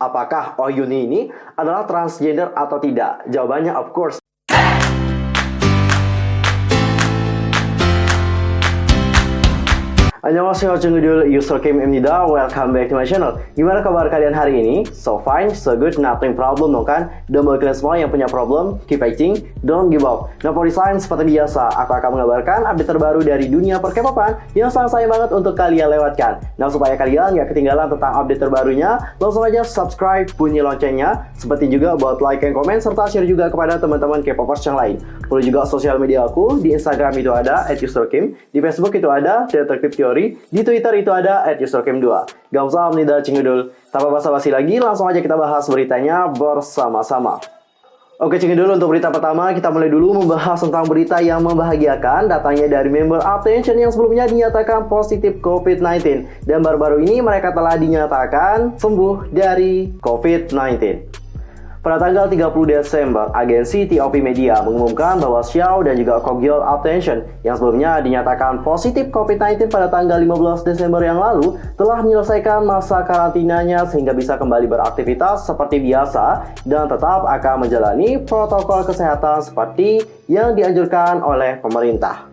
Apakah Oh Yuni ini adalah transgender atau tidak? Jawabannya of course. Annyeonghaseyo Chungudul, user Kim Imnida, welcome back to my channel. Gimana kabar kalian hari ini? So fine, so good, nothing problem, no kan? Dan buat kalian semua yang punya problem, keep fighting, don't give up. Nah, for this time, seperti biasa, aku akan mengabarkan update terbaru dari dunia per-K-popan yang sangat sayang banget untuk kalian lewatkan. Nah, supaya kalian nggak ketinggalan tentang update terbarunya, langsung aja subscribe, bunyi loncengnya, seperti juga buat like and comment, serta share juga kepada teman-teman K-popers yang lain. Perlu juga sosial media aku, di Instagram itu ada @userkim, di Facebook itu ada Detektif Teori, di Twitter itu ada @userkim2. Gamsahamnida Cingudul. Tanpa basa-basi lagi, langsung aja kita bahas beritanya bersama-sama. Oke Cingudul, untuk berita pertama kita mulai dulu membahas tentang berita yang membahagiakan. Datangnya dari member Attention yang sebelumnya dinyatakan positif COVID-19. Dan baru-baru ini mereka telah dinyatakan sembuh dari COVID-19. Pada tanggal 30 Desember, agensi TOP Media mengumumkan bahwa Xiao dan juga Kogyeol Attention yang sebelumnya dinyatakan positif COVID-19 pada tanggal 15 Desember yang lalu telah menyelesaikan masa karantinanya sehingga bisa kembali beraktivitas seperti biasa dan tetap akan menjalani protokol kesehatan seperti yang dianjurkan oleh pemerintah.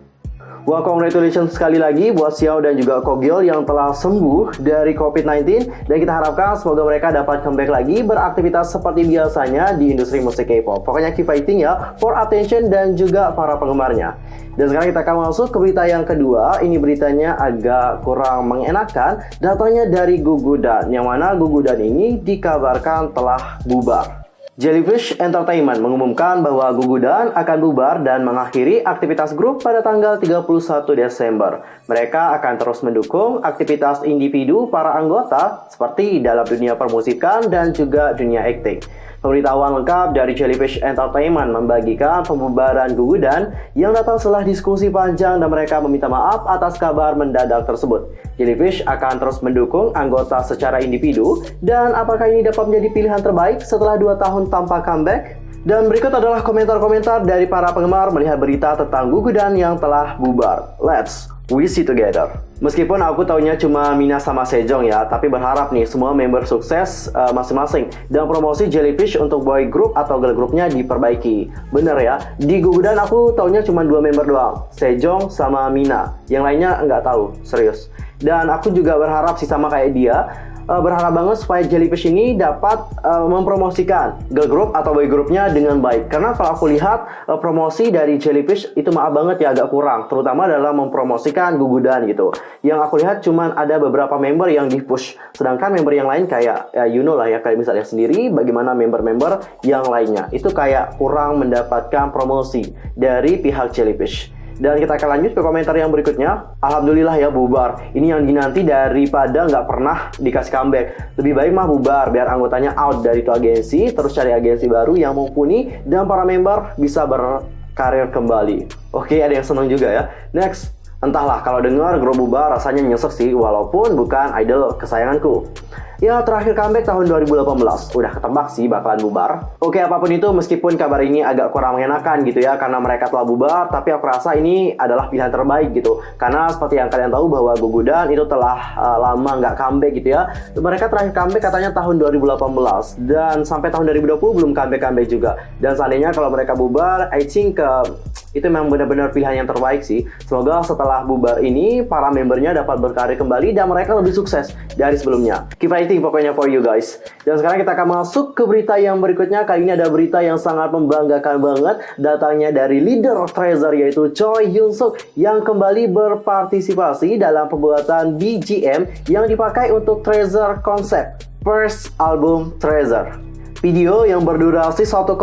Wah, congratulations sekali lagi buat Xiao dan juga Kogyeol yang telah sembuh dari COVID-19 dan kita harapkan semoga mereka dapat comeback lagi beraktivitas seperti biasanya di industri musik K-pop. Pokoknya keep fighting ya for Attention dan juga para penggemarnya. Dan sekarang kita akan masuk ke berita yang kedua. Ini beritanya agak kurang mengenakan. Datanya dari Gugudan, yang mana Gugudan ini dikabarkan telah bubar. Jellyfish Entertainment mengumumkan bahwa Gugudan akan bubar dan mengakhiri aktivitas grup pada tanggal 31 Desember. Mereka akan terus mendukung aktivitas individu para anggota seperti dalam dunia permusikan dan juga dunia akting. Pemberitahuan lengkap dari Jellyfish Entertainment membagikan pembubaran Gugudan yang datang setelah diskusi panjang dan mereka meminta maaf atas kabar mendadak tersebut. Jellyfish akan terus mendukung anggota secara individu dan apakah ini dapat menjadi pilihan terbaik setelah 2 tahun tanpa comeback? Dan berikut adalah komentar-komentar dari para penggemar melihat berita tentang Gugudan yang telah bubar. Let's wish it together. Meskipun aku taunya cuma Mina sama Sejong ya, tapi berharap nih semua member sukses masing-masing dan promosi Jellyfish untuk boy group atau girl groupnya diperbaiki. Bener ya, di Gugudan aku taunya cuma 2 member doang, Sejong sama Mina. Yang lainnya nggak tahu, serius. Dan aku juga berharap sih sama kayak dia, berharap banget supaya Jellyfish ini dapat mempromosikan girl group atau boy groupnya dengan baik. Karena kalau aku lihat promosi dari Jellyfish itu maaf banget ya agak kurang, terutama dalam mempromosikan Gugudan gitu. Yang aku lihat cuman ada beberapa member yang di-push, sedangkan member yang lain kayak you know lah ya, kayak misalnya sendiri bagaimana member-member yang lainnya itu kayak kurang mendapatkan promosi dari pihak Jellyfish. Dan kita akan lanjut ke komentar yang berikutnya. Alhamdulillah ya bubar. Ini yang dinanti daripada nggak pernah dikasih comeback. Lebih baik mah bubar biar anggotanya out dari itu agensi, terus cari agensi baru yang mumpuni dan para member bisa berkarir kembali. Oke, ada yang senang juga ya. Next. Entahlah, kalau dengar grup bubar rasanya nyesek sih, walaupun bukan idol kesayanganku. Ya, terakhir comeback tahun 2018. Udah ketebak sih bakalan bubar. Oke, apapun itu, meskipun kabar ini agak kurang mengenakan gitu ya, karena mereka telah bubar, tapi aku rasa ini adalah pilihan terbaik gitu. Karena seperti yang kalian tahu bahwa Gugudan itu telah lama nggak comeback gitu ya. Mereka terakhir comeback katanya tahun 2018, dan sampai tahun 2020 belum comeback juga. Dan seandainya kalau mereka bubar, I think itu memang benar-benar pilihan yang terbaik sih. Semoga setelah bubar ini para membernya dapat berkarir kembali dan mereka lebih sukses dari sebelumnya. Keep fighting pokoknya for you guys. Dan sekarang kita akan masuk ke berita yang berikutnya. Kali ini ada berita yang sangat membanggakan banget. Datangnya dari leader Treasure yaitu Choi Hyun-suk yang kembali berpartisipasi dalam pembuatan BGM yang dipakai untuk Treasure Concept first album Treasure. Video yang berdurasi 1,32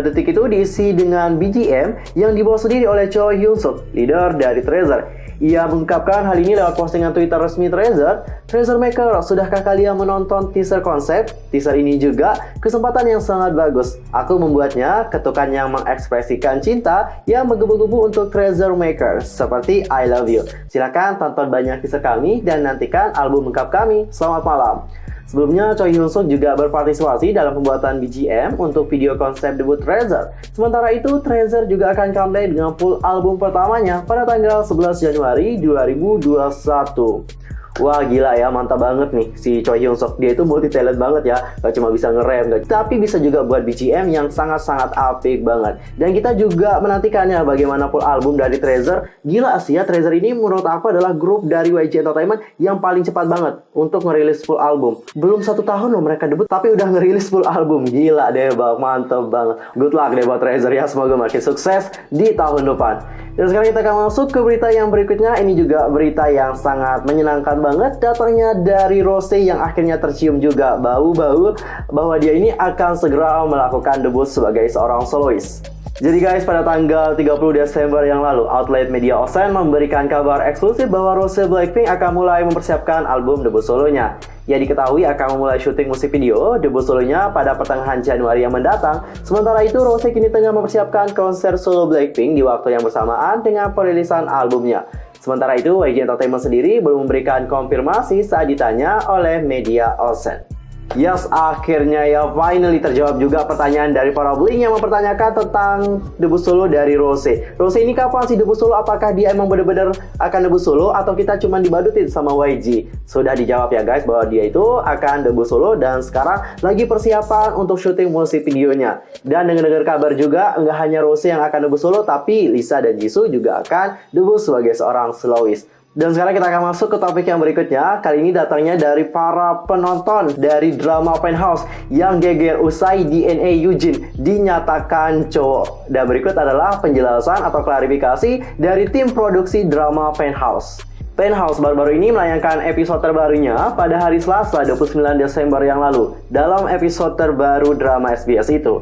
detik itu diisi dengan BGM yang dibawa sendiri oleh Choi Hyun-suk, leader dari Treasure. Ia mengungkapkan hal ini lewat postingan Twitter resmi Treasure. Treasure Maker, sudahkah kalian menonton teaser konsep? Teaser ini juga kesempatan yang sangat bagus. Aku membuatnya ketukan yang mengekspresikan cinta yang menggebu-gebu untuk Treasure Maker, seperti I love you. Silakan tonton banyak teaser kami dan nantikan album lengkap kami. Selamat malam. Sebelumnya, Choi Hyun-suk juga berpartisipasi dalam pembuatan BGM untuk video konsep debut Treasure. Sementara itu, Treasure juga akan comeback dengan full album pertamanya pada tanggal 11 Januari 2021. Wah gila ya, mantap banget nih si Choi Hyun Suk. Dia itu multi talent banget ya, gak cuma bisa ngerem, tapi bisa juga buat BGM yang sangat-sangat apik banget. Dan kita juga menantikannya bagaimana full album dari Treasure. Gila sih ya, Treasure ini menurut aku adalah grup dari YG Entertainment yang paling cepat banget untuk ngerilis full album. Belum 1 tahun loh mereka debut, tapi udah ngerilis full album. Gila deh bang, mantap banget. Good luck deh buat Treasure ya, semoga makin sukses di tahun depan. Dan sekarang kita akan masuk ke berita yang berikutnya. Ini juga berita yang sangat menyenangkan banget. Datangnya dari Rose yang akhirnya tercium juga bau-bau bahwa dia ini akan segera melakukan debut sebagai seorang solois. Jadi guys, pada tanggal 30 Desember yang lalu, outlet media Osen memberikan kabar eksklusif bahwa Rose Blackpink akan mulai mempersiapkan album debut solonya. Ia diketahui akan memulai syuting musik video debut solonya pada pertengahan Januari yang mendatang. Sementara itu, Rose kini tengah mempersiapkan konser solo Blackpink di waktu yang bersamaan dengan perilisan albumnya. Sementara itu, YG Entertainment sendiri belum memberikan konfirmasi saat ditanya oleh media Osen. Yes, akhirnya ya finally terjawab juga pertanyaan dari para bling yang mempertanyakan tentang debut solo dari Rose. Rose ini kapan sih debut solo? Apakah dia emang bener-bener akan debut solo atau kita cuma dibadutin sama YG? Sudah dijawab ya guys bahwa dia itu akan debut solo dan sekarang lagi persiapan untuk syuting musik videonya. Dan dengar-dengar kabar juga nggak hanya Rose yang akan debut solo, tapi Lisa dan Jisoo juga akan debut sebagai seorang soloist. Dan sekarang kita akan masuk ke topik yang berikutnya. Kali ini datangnya dari para penonton dari drama Penthouse yang geger usai DNA Eugene dinyatakan cowok. Dan berikut adalah penjelasan atau klarifikasi dari tim produksi drama Penthouse. Penthouse baru-baru ini menayangkan episode terbarunya pada hari Selasa 29 Desember yang lalu. Dalam episode terbaru drama SBS itu,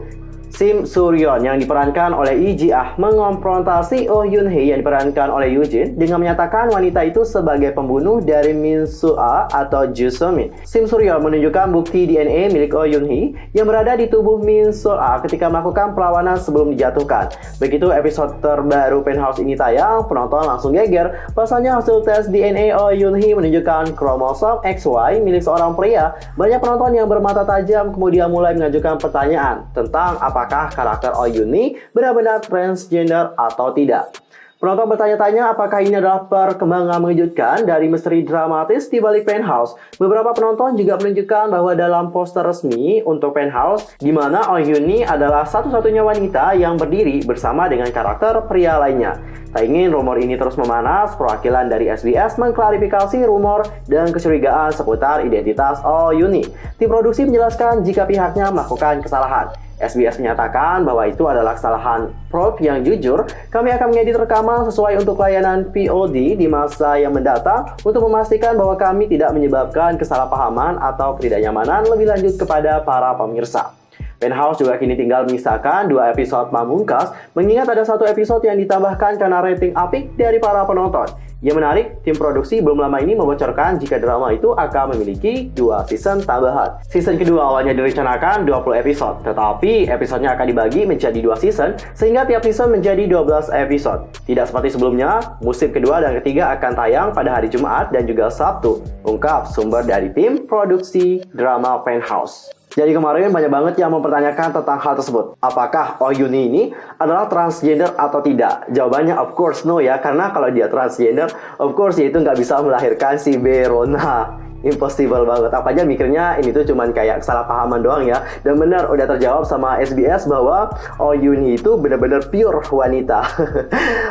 Sim Suryon yang diperankan oleh Lee Ji Ah mengonfrontasi Oh Yoon Hee yang diperankan oleh Eugene dengan menyatakan wanita itu sebagai pembunuh dari Min Soo Ah atau Ju So Min. Sim Suryon menunjukkan bukti DNA milik Oh Yoon Hee yang berada di tubuh Min Soo Ah ketika melakukan perlawanan sebelum dijatuhkan. Begitu episode terbaru Penthouse ini tayang, penonton langsung geger. Pasalnya hasil tes DNA Oh Yoon Hee menunjukkan kromosom XY milik seorang pria. Banyak penonton yang bermata tajam kemudian mulai mengajukan pertanyaan tentang apakah karakter Oh Yoon Hee benar-benar transgender atau tidak. Penonton bertanya-tanya apakah ini adalah perkembangan mengejutkan dari misteri dramatis di balik Penthouse. Beberapa penonton juga menunjukkan bahwa dalam poster resmi untuk Penthouse, di mana Oh Yoon Hee adalah satu-satunya wanita yang berdiri bersama dengan karakter pria lainnya. Tak ingin rumor ini terus memanas, perwakilan dari SBS mengklarifikasi rumor dan kecurigaan seputar identitas Oh Yoon Hee. Tim produksi menjelaskan jika pihaknya melakukan kesalahan. SBS menyatakan bahwa itu adalah kesalahan prod yang jujur. Kami akan mengedit rekaman sesuai untuk layanan VOD di masa yang mendatang untuk memastikan bahwa kami tidak menyebabkan kesalahpahaman atau ketidaknyamanan lebih lanjut kepada para pemirsa. Penthouse juga kini tinggal menyisakan 2 episode pamungkas, mengingat ada 1 episode yang ditambahkan karena rating apik dari para penonton. Yang menarik, tim produksi belum lama ini membocorkan jika drama itu akan memiliki 2 season tambahan. Season kedua awalnya direncanakan 20 episode, tetapi episodenya akan dibagi menjadi 2 season, sehingga tiap season menjadi 12 episode. Tidak seperti sebelumnya, musim kedua dan ketiga akan tayang pada hari Jumat dan juga Sabtu, ungkap sumber dari tim produksi drama Penthouse. Jadi kemarin banyak banget yang mempertanyakan tentang hal tersebut. Apakah Oh Yoon Hee ini adalah transgender atau tidak? Jawabannya of course no ya, karena kalau dia transgender, of course dia itu nggak bisa melahirkan si Verona. Impossible banget. Apa aja mikirnya ini tuh cuman kayak kesalahpahaman doang ya. Dan benar udah terjawab sama SBS bahwa Oh Yoon Hee itu benar-benar pure wanita.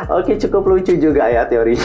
Oke, cukup lucu juga ya teorinya.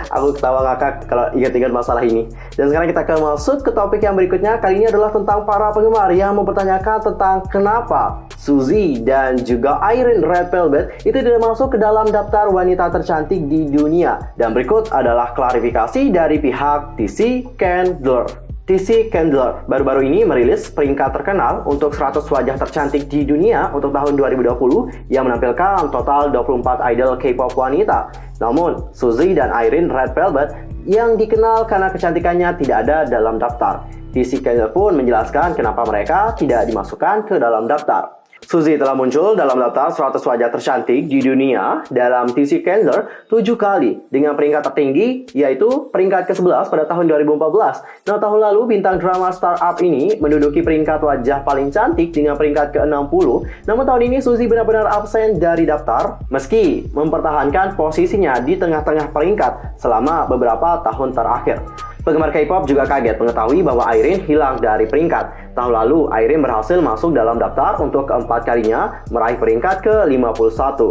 Aku ketawa ngakak kalau ingat-ingat masalah ini. Dan sekarang kita akan masuk ke topik yang berikutnya. Kali ini adalah tentang para penggemar yang mempertanyakan tentang kenapa Suzy dan juga Irene Red Velvet itu tidak masuk ke dalam daftar wanita tercantik di dunia. Dan berikut adalah klarifikasi dari pihak TC Candler. TC Candler baru-baru ini merilis peringkat terkenal untuk 100 wajah tercantik di dunia untuk tahun 2020 yang menampilkan total 24 idol K-pop wanita. Namun, Suzy dan Irene Red Velvet yang dikenal karena kecantikannya tidak ada dalam daftar. TC Candler pun menjelaskan kenapa mereka tidak dimasukkan ke dalam daftar. Suzy telah muncul dalam daftar 100 wajah tercantik di dunia dalam TC Cancer 7 kali dengan peringkat tertinggi yaitu peringkat ke-11 pada tahun 2014. Nah, tahun lalu bintang drama startup ini menduduki peringkat wajah paling cantik dengan peringkat ke-60. Namun tahun ini Suzy benar-benar absen dari daftar meski mempertahankan posisinya di tengah-tengah peringkat selama beberapa tahun terakhir. Penggemar K-pop juga kaget mengetahui bahwa Irene hilang dari peringkat. Tahun lalu, Irene berhasil masuk dalam daftar untuk keempat kalinya meraih peringkat ke-51.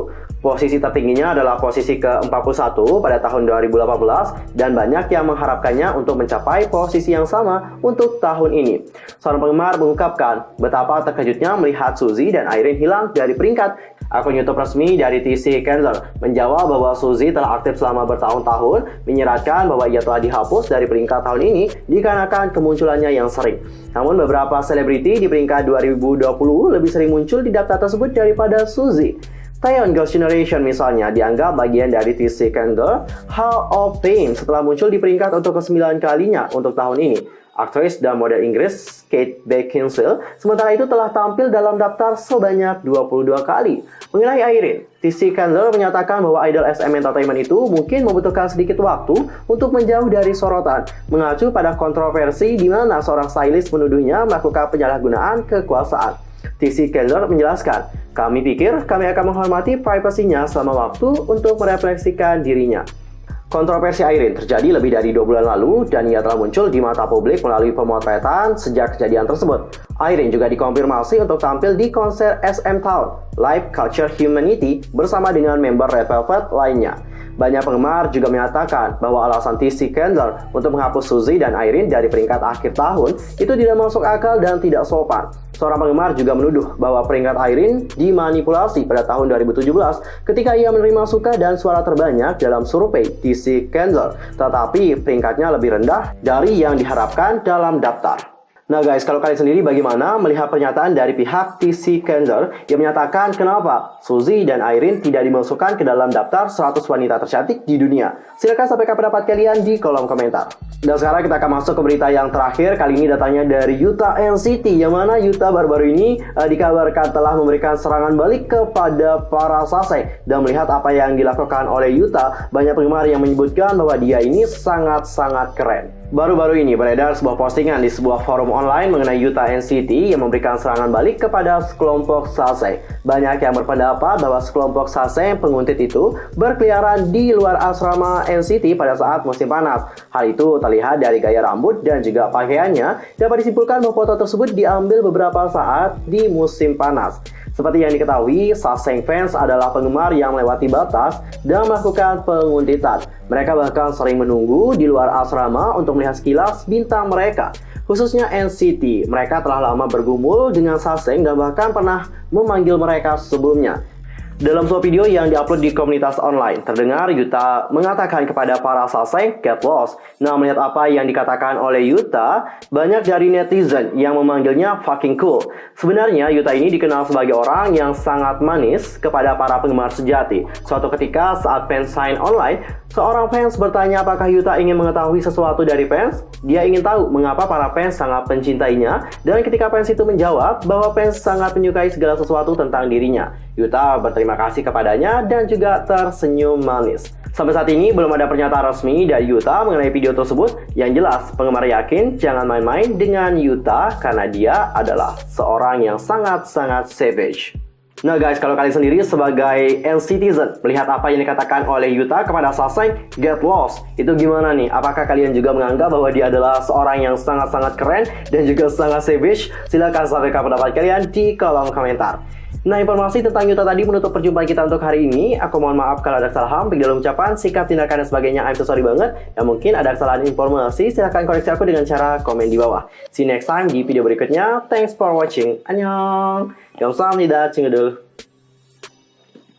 Posisi tertingginya adalah posisi ke-41 pada tahun 2018 dan banyak yang mengharapkannya untuk mencapai posisi yang sama untuk tahun ini. Seorang penggemar mengungkapkan betapa terkejutnya melihat Suzy dan Irene hilang dari peringkat. Akun YouTube resmi dari TC Cancer menjawab bahwa Suzy telah aktif selama bertahun-tahun, menyeratkan bahwa ia telah dihapus dari peringkat tahun ini dikarenakan kemunculannya yang sering. Namun beberapa selebriti di peringkat 2020 lebih sering muncul di daftar tersebut daripada Suzy. Taeyeon Girls' Generation misalnya dianggap bagian dari TC Cancer Hall of Fame setelah muncul di peringkat untuk ke-9 kalinya untuk tahun ini. Aktris dan model Inggris Kate Beckinsale sementara itu telah tampil dalam daftar sebanyak 22 kali. Mengenai Irene, TC Cancer menyatakan bahwa idol SM Entertainment itu mungkin membutuhkan sedikit waktu untuk menjauh dari sorotan, mengacu pada kontroversi di mana seorang stylist menuduhnya melakukan penyalahgunaan kekuasaan. TC Cancer menjelaskan, "Kami pikir kami akan menghormati privasinya selama waktu untuk merefleksikan dirinya." Kontroversi Irene terjadi lebih dari 2 bulan lalu dan ia telah muncul di mata publik melalui pemotretan sejak kejadian tersebut. Irene juga dikonfirmasi untuk tampil di konser SM Town Live Culture Humanity bersama dengan member Red Velvet lainnya. Banyak penggemar juga menyatakan bahwa alasan TC Cancer untuk menghapus Suzy dan Irene dari peringkat akhir tahun itu tidak masuk akal dan tidak sopan. Seorang penggemar juga menuduh bahwa peringkat Irene dimanipulasi pada tahun 2017 ketika ia menerima suka dan suara terbanyak dalam survei TC Cancer, tetapi peringkatnya lebih rendah dari yang diharapkan dalam daftar. Nah guys, kalau kalian sendiri bagaimana melihat pernyataan dari pihak TC Cancer yang menyatakan kenapa Suzy dan Irene tidak dimasukkan ke dalam daftar 100 wanita tercantik di dunia? Silahkan sampaikan pendapat kalian di kolom komentar. Dan sekarang kita akan masuk ke berita yang terakhir. Kali ini datangnya dari Yuta NCT, yang mana Yuta baru-baru ini dikabarkan telah memberikan serangan balik kepada para sase. Dan melihat apa yang dilakukan oleh Yuta, banyak penggemar yang menyebutkan bahwa dia ini sangat-sangat keren. Baru-baru ini beredar sebuah postingan di sebuah forum online mengenai Yuta NCT yang memberikan serangan balik kepada sekelompok sase. Banyak yang berpendapat bahwa sekelompok sase penguntit itu berkeliaran di luar asrama NCT pada saat musim panas. Hal itu terlihat dari gaya rambut dan juga pakaiannya. Dapat disimpulkan bahwa foto tersebut diambil beberapa saat di musim panas. Seperti yang diketahui, Saseng fans adalah penggemar yang melewati batas dan melakukan penguntitan. Mereka bahkan sering menunggu di luar asrama untuk melihat sekilas bintang mereka. Khususnya NCT, mereka telah lama bergumul dengan Saseng dan bahkan pernah memanggil mereka sebelumnya. Dalam sebuah video yang diupload di komunitas online, terdengar Yuta mengatakan kepada para sase, "Get lost." Nah, melihat apa yang dikatakan oleh Yuta, banyak dari netizen yang memanggilnya fucking cool. Sebenarnya, Yuta ini dikenal sebagai orang yang sangat manis kepada para penggemar sejati. Suatu ketika saat fans sign online, seorang fans bertanya apakah Yuta ingin mengetahui sesuatu dari fans. Dia ingin tahu mengapa para fans sangat mencintainya, dan ketika fans itu menjawab bahwa fans sangat menyukai segala sesuatu tentang dirinya, Yuta berterima kasih kepadanya dan juga tersenyum manis. Sampai saat ini belum ada pernyataan resmi dari Yuta mengenai video tersebut. Yang jelas, penggemar yakin jangan main-main dengan Yuta karena dia adalah seorang yang sangat-sangat savage. Nah guys, kalau kalian sendiri sebagai NCTzen melihat apa yang dikatakan oleh Yuta kepada Saseng, "Get lost," itu gimana nih? Apakah kalian juga menganggap bahwa dia adalah seorang yang sangat-sangat keren dan juga sangat savage? Silahkan sampaikan pendapat kalian di kolom komentar. Nah, informasi tentang Yuta tadi menutup perjumpaan kita untuk hari ini. Aku mohon maaf kalau ada kesalahan baik dalam ucapan, sikap, tindakan, dan sebagainya. I'm so sorry banget. Yang mungkin ada kesalahan informasi, silahkan koreksi aku dengan cara komen di bawah. See you next time di video berikutnya. Thanks for watching. Annyeong. 감사합니다, 친구들.